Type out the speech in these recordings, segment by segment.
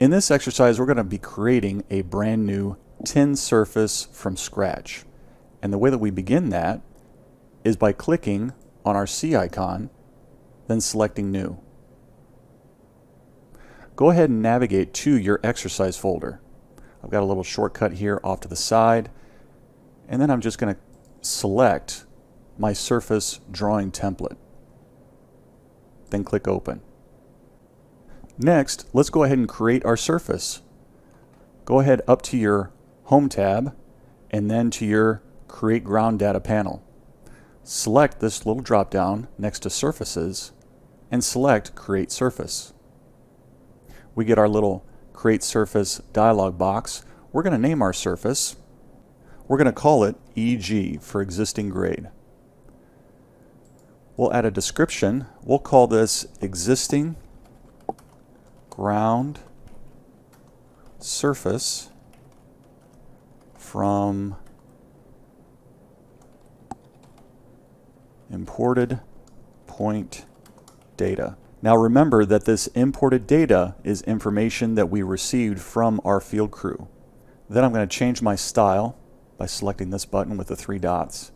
In this exercise, we're going to be creating a brand new tin surface from scratch. And the way that we begin that is by clicking on our C icon, then selecting New. Go ahead and navigate to your exercise folder. I've got a little shortcut here off to the side, and then I'm just going to select my surface drawing template. Then click Open. Next, let's go ahead and create our surface. Go ahead up to your Home tab and then to your Create Ground Data panel. Select this little drop down next to Surfaces and select Create Surface. We get our little Create Surface dialog box. We're going to name our surface. We're going to call it EG for Existing Grade. We'll add a description. We'll call this Existing Ground Surface from Imported Point Data. Now remember that this imported data is information that we received from our field crew. Then I'm going to change my style by selecting this button with the three dots.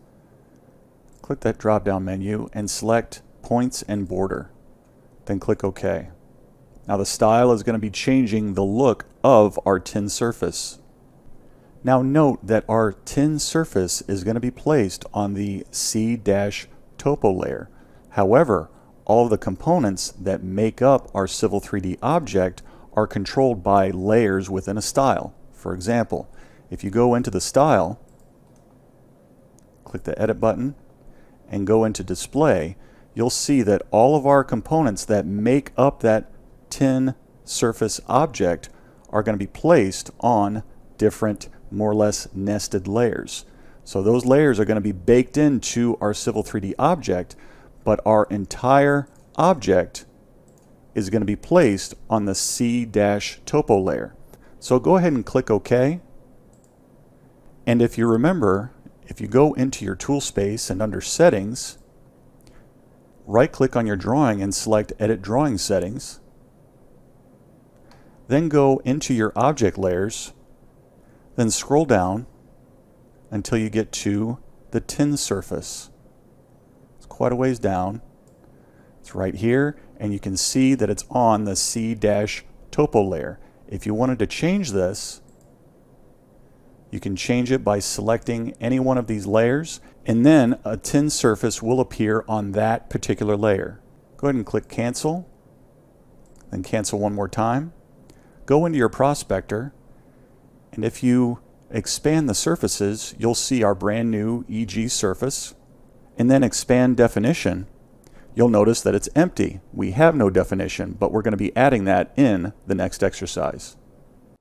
Click that drop down menu and select Points and Border. Then click OK. Now the style is going to be changing the look of our tin surface. Now note that our tin surface is going to be placed on the C-topo layer. However, all of the components that make up our Civil 3D object are controlled by layers within a style. For example, if you go into the style, click the Edit button, and go into Display, you'll see that all of our components that make up that tin surface object are going to be placed on different, more or less nested layers. So those layers are going to be baked into our Civil 3D object, but our entire object is going to be placed on the C-topo layer. So go ahead and click OK. And if you remember, if you go into your tool space and under Settings, right click on your drawing and select Edit Drawing Settings. Then go into your object layers, then scroll down until you get to the tin surface. It's quite a ways down. It's right here, and you can see that it's on the C-topo layer. If you wanted to change this, you can change it by selecting any one of these layers, and then a tin surface will appear on that particular layer. Go ahead and click Cancel, then cancel one more time. Go into your prospector, and if you expand the surfaces, you'll see our brand new EG surface. And then expand definition, you'll notice that it's empty. We have no definition, but we're going to be adding that in the next exercise.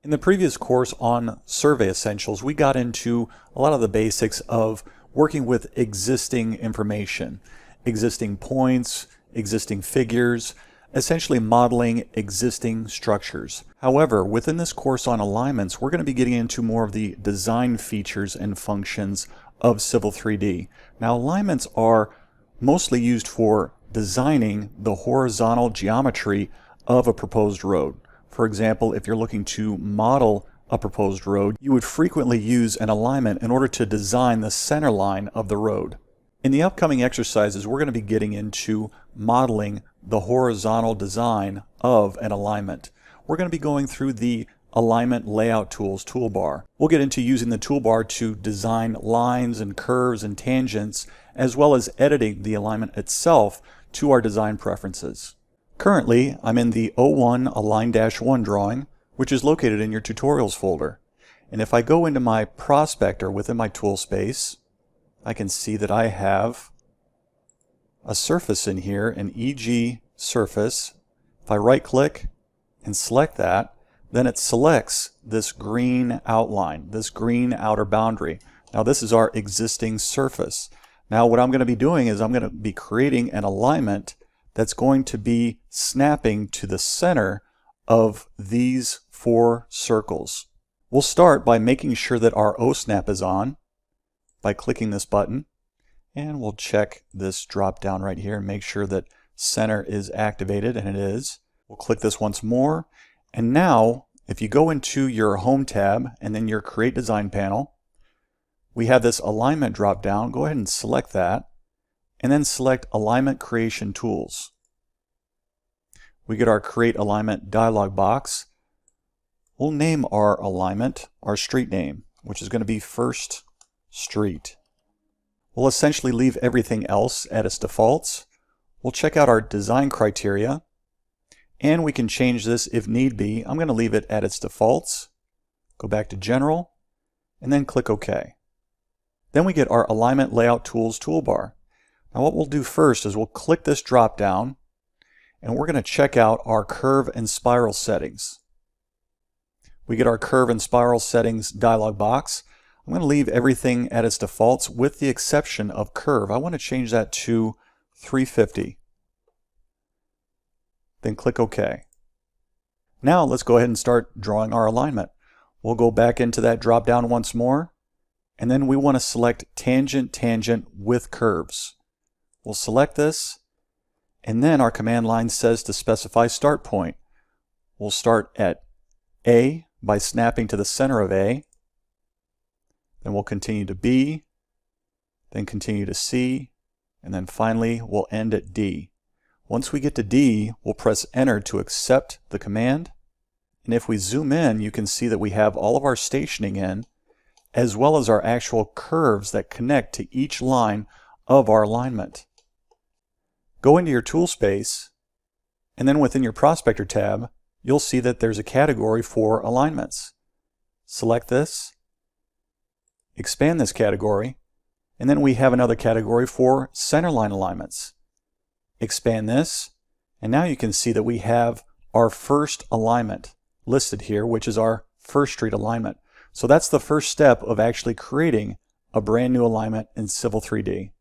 In the previous course on Survey Essentials, we got into a lot of the basics of working with existing information, existing points, existing figures, essentially modeling existing structures. However, within this course on alignments, we're going to be getting into more of the design features and functions of Civil 3D. Now, alignments are mostly used for designing the horizontal geometry of a proposed road. For example, if you're looking to model a proposed road, you would frequently use an alignment in order to design the center line of the road. In the upcoming exercises, we're going to be getting into modeling the horizontal design of an alignment. We're going to be going through the Alignment Layout Tools toolbar. We'll get into using the toolbar to design lines and curves and tangents, as well as editing the alignment itself to our design preferences. Currently, I'm in the 01 Align-1 drawing, which is located in your Tutorials folder. And if I go into my prospector within my tool space, I can see that I have a surface in here, an EG surface. If I right-click and select that, then it selects this green outline, this green outer boundary. Now this is our existing surface. Now what I'm going to be doing is I'm going to be creating an alignment that's going to be snapping to the center of these four circles. We'll start by making sure that our O-snap is on by clicking this button, and we'll check this drop down right here and make sure that center is activated, and it is. We'll click this once more, and now If you go into your Home tab and then your Create Design panel, we have this alignment drop down. Go ahead and select that and then select Alignment Creation Tools. We get our Create Alignment dialog box. We'll name our alignment our street name, which is going to be First Street. We'll essentially leave everything else at its defaults. We'll check out our design criteria, and we can change this if need be. I'm going to leave it at its defaults. Go back to General, and then click OK. Then we get our Alignment Layout Tools toolbar. Now what we'll do first is we'll click this drop down, and we're going to check out our curve and spiral settings. We get our curve and spiral settings dialog box. I'm going to leave everything at its defaults with the exception of curve. I want to change that to 350. Then click OK. Now let's go ahead and start drawing our alignment. We'll go back into that drop down once more, and then we want to select Tangent, Tangent with Curves. We'll select this, and then our command line says to specify start point. We'll start at A by snapping to the center of A. Then we'll continue to B, then continue to C, and then finally we'll end at D. Once we get to D, we'll press Enter to accept the command. And if we zoom in, you can see that we have all of our stationing in, as well as our actual curves that connect to each line of our alignment. Go into your tool space, and then within your Prospector tab, you'll see that there's a category for alignments. Select this, expand this category, and then we have another category for Centerline alignments. Expand this, and now you can see that we have our first alignment listed here, which is our First Street alignment. So that's the first step of actually creating a brand new alignment in Civil 3D.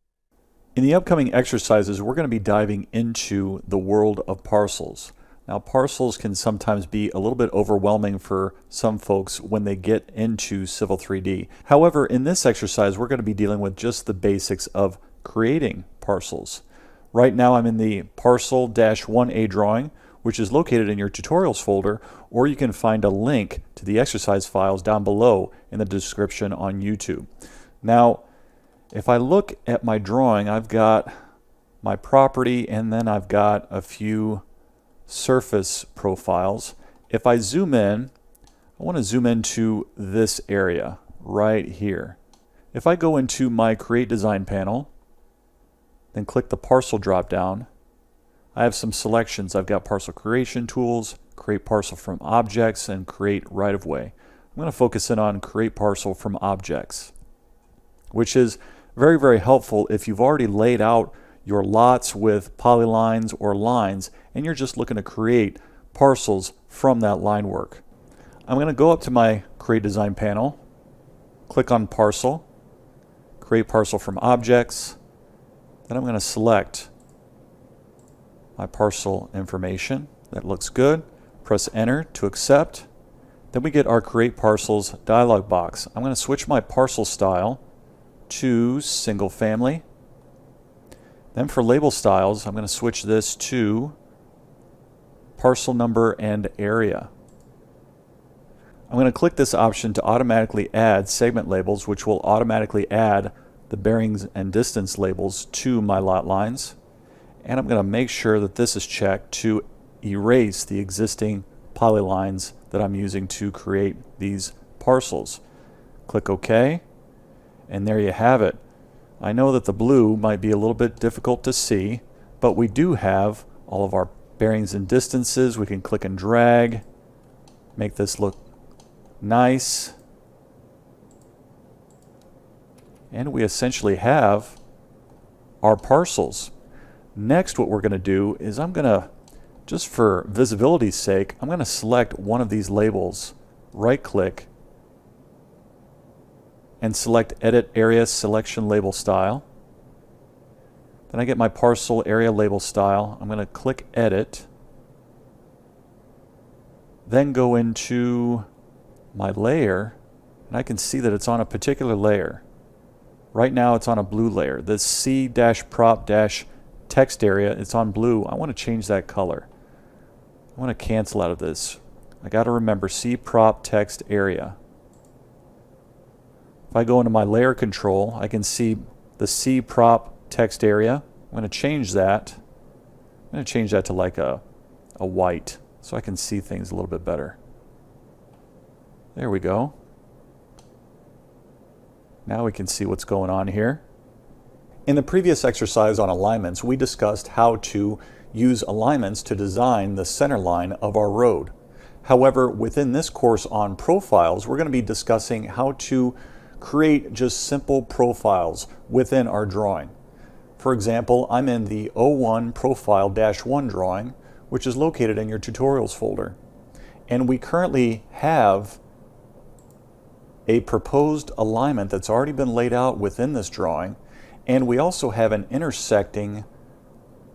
In the upcoming exercises, we're going to be diving into the world of parcels. Now, parcels can sometimes be a little bit overwhelming for some folks when they get into Civil 3D. However, in this exercise, we're going to be dealing with just the basics of creating parcels. Right now, I'm in the Parcel-1A drawing, which is located in your tutorials folder, or you can find a link to the exercise files down below in the description on YouTube. Now, if I look at my drawing, I've got my property and then I've got a few surface profiles. If I zoom in, I want to zoom into this area right here. If I go into my Create Design panel, then click the Parcel drop down, I have some selections. I've got Parcel Creation Tools, Create Parcel from Objects, and Create Right of Way. I'm going to focus in on Create Parcel from Objects, which is very, very helpful if you've already laid out your lots with polylines or lines and you're just looking to create parcels from that line work. I'm going to go up to my Create Design panel, click on Parcel, Create Parcel from Objects, then I'm going to select my parcel information. That looks good. Press Enter to accept. Then we get our Create Parcels dialog box. I'm going to switch my parcel style to single family. Then for label styles, I'm going to switch this to parcel number and area. I'm going to click this option to automatically add segment labels, which will automatically add the bearings and distance labels to my lot lines. And I'm going to make sure that this is checked to erase the existing polylines that I'm using to create these parcels. Click OK. And there you have it. I know that the blue might be a little bit difficult to see, but we do have all of our bearings and distances. We can click and drag, make this look nice. And we essentially have our parcels. Next, what we're going to do is I'm going to, just for visibility's sake, I'm going to select one of these labels, right click, and select Edit Area Selection Label Style. Then I get my parcel area label style. I'm going to click Edit, then go into my layer, and I can see that it's on a particular layer. Right now it's on a blue layer. This C-prop-text area, it's on blue. I want to change that color. I want to cancel out of this. I got to remember C prop text area. If I go into my layer control, I can see the C prop text area. I'm going to change that. I'm going to change that to like a white so I can see things a little bit better. There we go. Now we can see what's going on here. In the previous exercise on alignments, we discussed how to use alignments to design the center line of our road. However, within this course on profiles, we're going to be discussing how to create just simple profiles within our drawing. For example, I'm in the 01 Profile-1 drawing, which is located in your tutorials folder. And we currently have a proposed alignment that's already been laid out within this drawing, and we also have an intersecting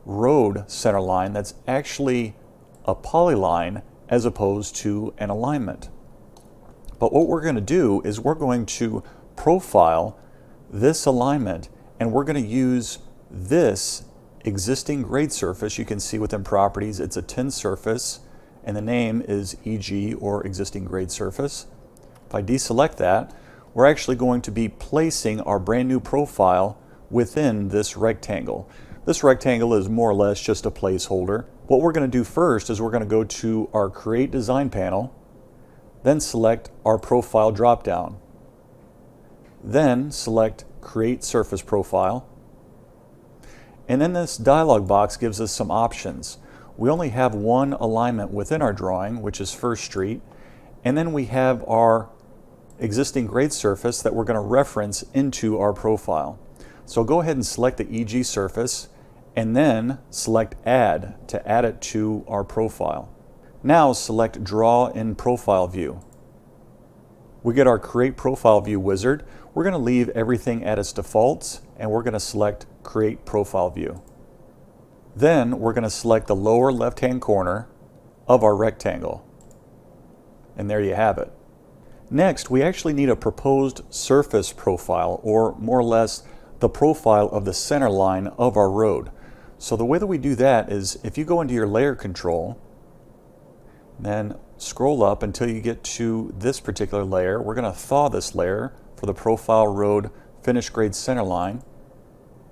road center line that's actually a polyline as opposed to an alignment. But what we're going to do is we're going to profile this alignment, and we're going to use this existing grade surface. You can see within properties it's a tin surface, and the name is EG, or existing grade surface. If I deselect that, we're actually going to be placing our brand new profile within this rectangle. This rectangle is more or less just a placeholder. What we're going to do first is we're going to go to our Create Design panel, then select our Profile dropdown. Then select Create Surface Profile. And then this dialog box gives us some options. We only have one alignment within our drawing, which is First Street, and then we have our existing grade surface that we're going to reference into our profile. So go ahead and select the EG surface and then select Add to add it to our profile. Now select Draw in Profile View. We get our Create Profile View wizard. We're going to leave everything at its defaults, and we're going to select Create Profile View. Then we're going to select the lower left-hand corner of our rectangle. And there you have it. Next, we actually need a proposed surface profile, or more or less the profile of the center line of our road. So the way that we do that is if you go into your layer control, then scroll up until you get to this particular layer. We're going to thaw this layer for the profile road finish grade center line.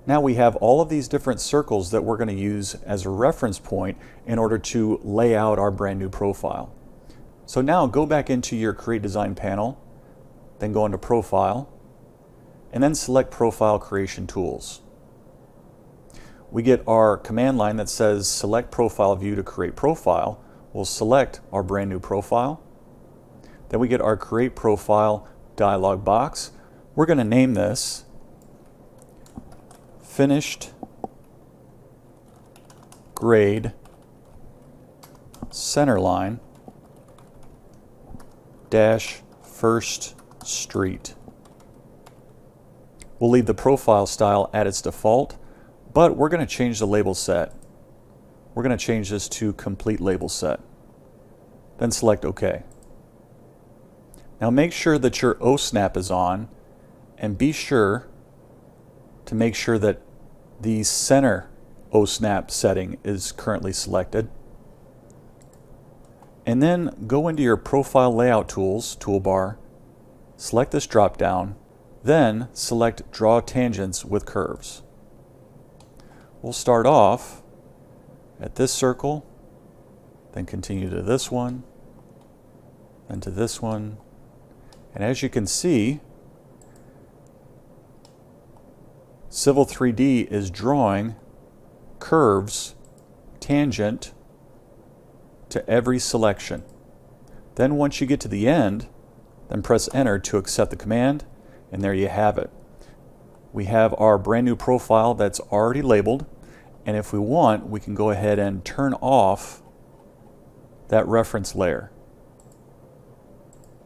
Now we have all of these different circles that we're going to use as a reference point in order to lay out our brand new profile. So now go back into your Create Design panel, then go into Profile, and then select Profile Creation Tools. We get our command line that says Select Profile View to create profile. We'll select our brand new profile. Then we get our Create Profile dialog box. We're going to name this Finished Grade Centerline dash First Street. We'll leave the profile style at its default, but we're going to change the label set. We're going to change this to Complete Label Set. Then select OK. Now make sure that your O-snap is on, and be sure to make sure that the center O-snap setting is currently selected. And then go into your Profile Layout Tools toolbar, select this drop down, then select Draw Tangents with Curves. We'll start off at this circle, then continue to this one, then to this one. And as you can see, Civil 3D is drawing curves tangent to every selection. Then once you get to the end, then press Enter to accept the command, and there you have it. We have our brand new profile that's already labeled, and if we want, we can go ahead and turn off that reference layer.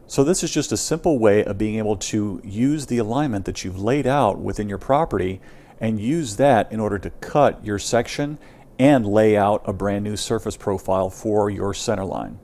So this is just a simple way of being able to use the alignment that you've laid out within your property and use that in order to cut your section and lay out a brand new surface profile for your center line.